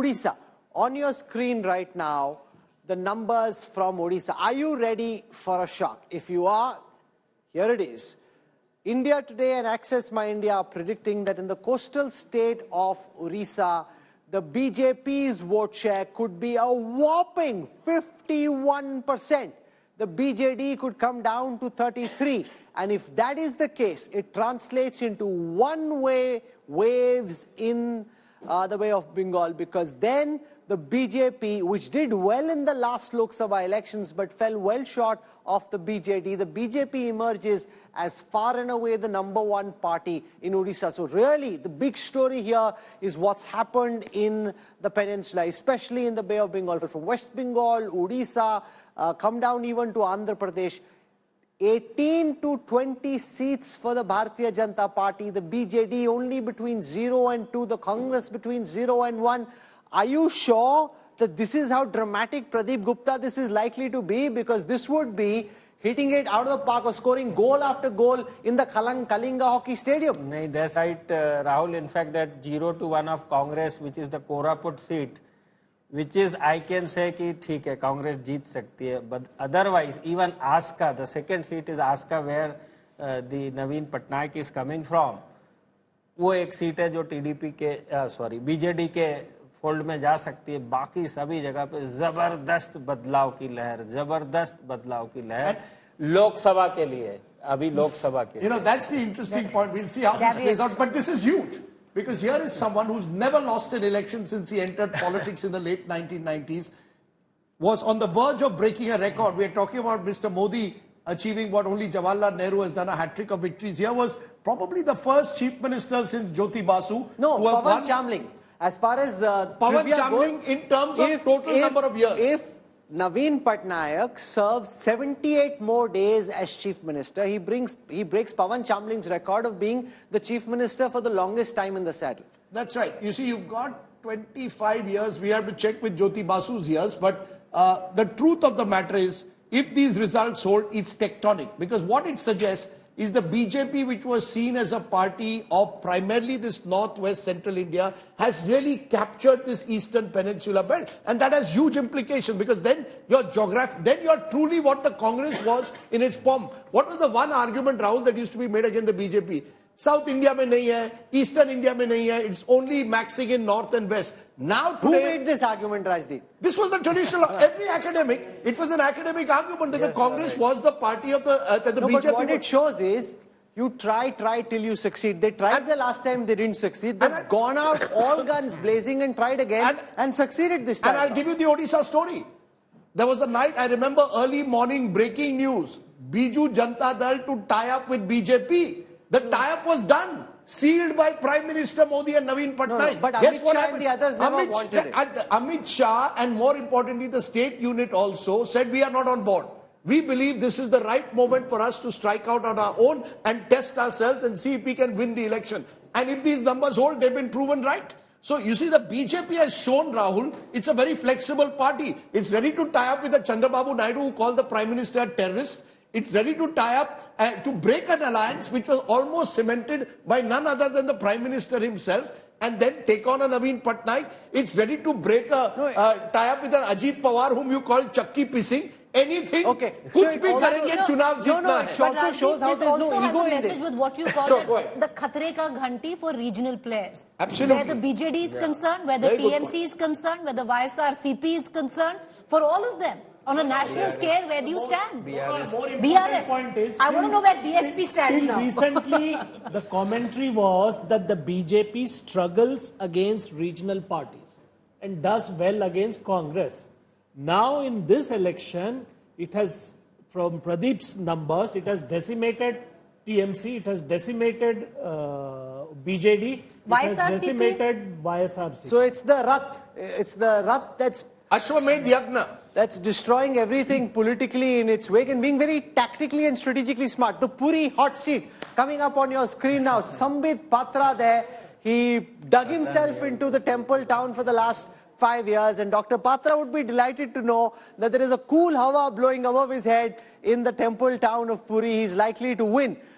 Odisha. On your screen right now, the numbers from Odisha. Are you ready for a shock? If you are, here it is. India Today and Access My India are predicting that in the coastal state of Odisha, the BJP's vote share could be a whopping 51%. The BJD could come down to 33%. And if that is the case, it translates into one-way waves in the Bay of Bengal, because then the BJP, which did well in the last Lok Sabha elections but fell well short of the BJD, the BJP emerges as far and away the #1 party in Odisha. So really, the big story here is what's happened in the peninsula, especially in the Bay of Bengal. From West Bengal, Odisha, come down even to Andhra Pradesh. 18 to 20 seats for the Bharatiya Janata Party, the BJD only between 0 and 2, the Congress between 0 and 1. Are you sure that this is how dramatic, Pradeep Gupta, this is likely to be? Because this would be hitting it out of the park or scoring goal after goal in the Kalinga Hockey Stadium. No, that's right, Rahul. In fact, that 0 to 1 of Congress, which is the Koraput seat, which is, I can say, कि ठीक है, Congress जीत सकती है. But otherwise, even Aska, the second seat is Aska, where the Naveen Patnaik is coming from. वो एक seat है जो TDP के, BJD के फोल्ड में जा सकती है. बाकी सभी जगह पे जबरदस्त बदलाव की लहर, लोकसभा के लिए, अभी लोकसभा के लिए. You know, that's the interesting point. We'll see how this plays out. But this is huge. Because here is someone who's never lost an election since he entered politics in the late 1990s, was on the verge of breaking a record. We are talking about Mr. Modi achieving what only Jawaharlal Nehru has done, a hat-trick of victories. Here was probably the first chief minister since Jyoti Basu. No, Pawan Chamling. As far as Pawan Chamling goes, in terms of total number of years. If Naveen Patnaik serves 78 more days as chief minister, he breaks Pawan Chamling's record of being the chief minister for the longest time in the saddle. That's right. You see, you've got 25 years. We have to check with Jyoti Basu's years. But the truth of the matter is, if these results hold, it's tectonic. Because what it suggests is the BJP, which was seen as a party of primarily this northwest central India, has really captured this eastern peninsula belt. And that has huge implications, because then you're truly what the Congress was in its pomp. What was the one argument, Rahul, that used to be made against the BJP? South India mein nahi hai, Eastern India mein nahi hai, it's only maxing in north and west. Now today, who made this argument, Rajdeep? This was the traditional, every academic, it was an academic argument that the Congress was the party of the BJP. But what it shows is, you try till you succeed. They tried the last time, they didn't succeed. They've gone out all guns blazing and tried again and succeeded this time. And I'll give you the Odisha story. There was a night, I remember early morning breaking news, Biju Janata Dal to tie up with BJP. The tie-up was done, sealed by Prime Minister Modi and Naveen Patnaik. No, but Amit Shah and the others never wanted it. Amit Shah, and more importantly, the state unit also said, we are not on board. We believe this is the right moment for us to strike out on our own and test ourselves and see if we can win the election. And if these numbers hold, they've been proven right. So you see, the BJP has shown, Rahul, it's a very flexible party. It's ready to tie up with the Chandrababu Naidu, who called the Prime Minister a terrorist. It's ready to tie up, to break an alliance which was almost cemented by none other than the Prime Minister himself, and then take on a Naveen Patnaik. It's ready to break tie up with an Ajit Pawar, whom you call Chakki Pissing. Anything, kuch bhi karenge, chunav jeetna hai. It also shows how there's no ego in this. With what you call the khatre ka ghanti for regional players. Absolutely. Where the BJD is concerned, where the TMC is concerned, where the YSRCP is concerned, for all of them. On a national scale, where do you stand? BRS. Point is, I want to know where BSP stands now. Recently, the commentary was that the BJP struggles against regional parties and does well against Congress. Now, in this election, it has, from Pradeep's numbers, it has decimated TMC, it has decimated BJD, it has decimated YSRC. So it's the Rath that's Ashwamedh Yagna. That's destroying everything politically in its wake and being very tactically and strategically smart. The Puri hot seat coming up on your screen now. Sambit Patra there. He dug himself into the temple town for the last 5 years, and Dr. Patra would be delighted to know that there is a cool hawa blowing above his head in the temple town of Puri. He's likely to win.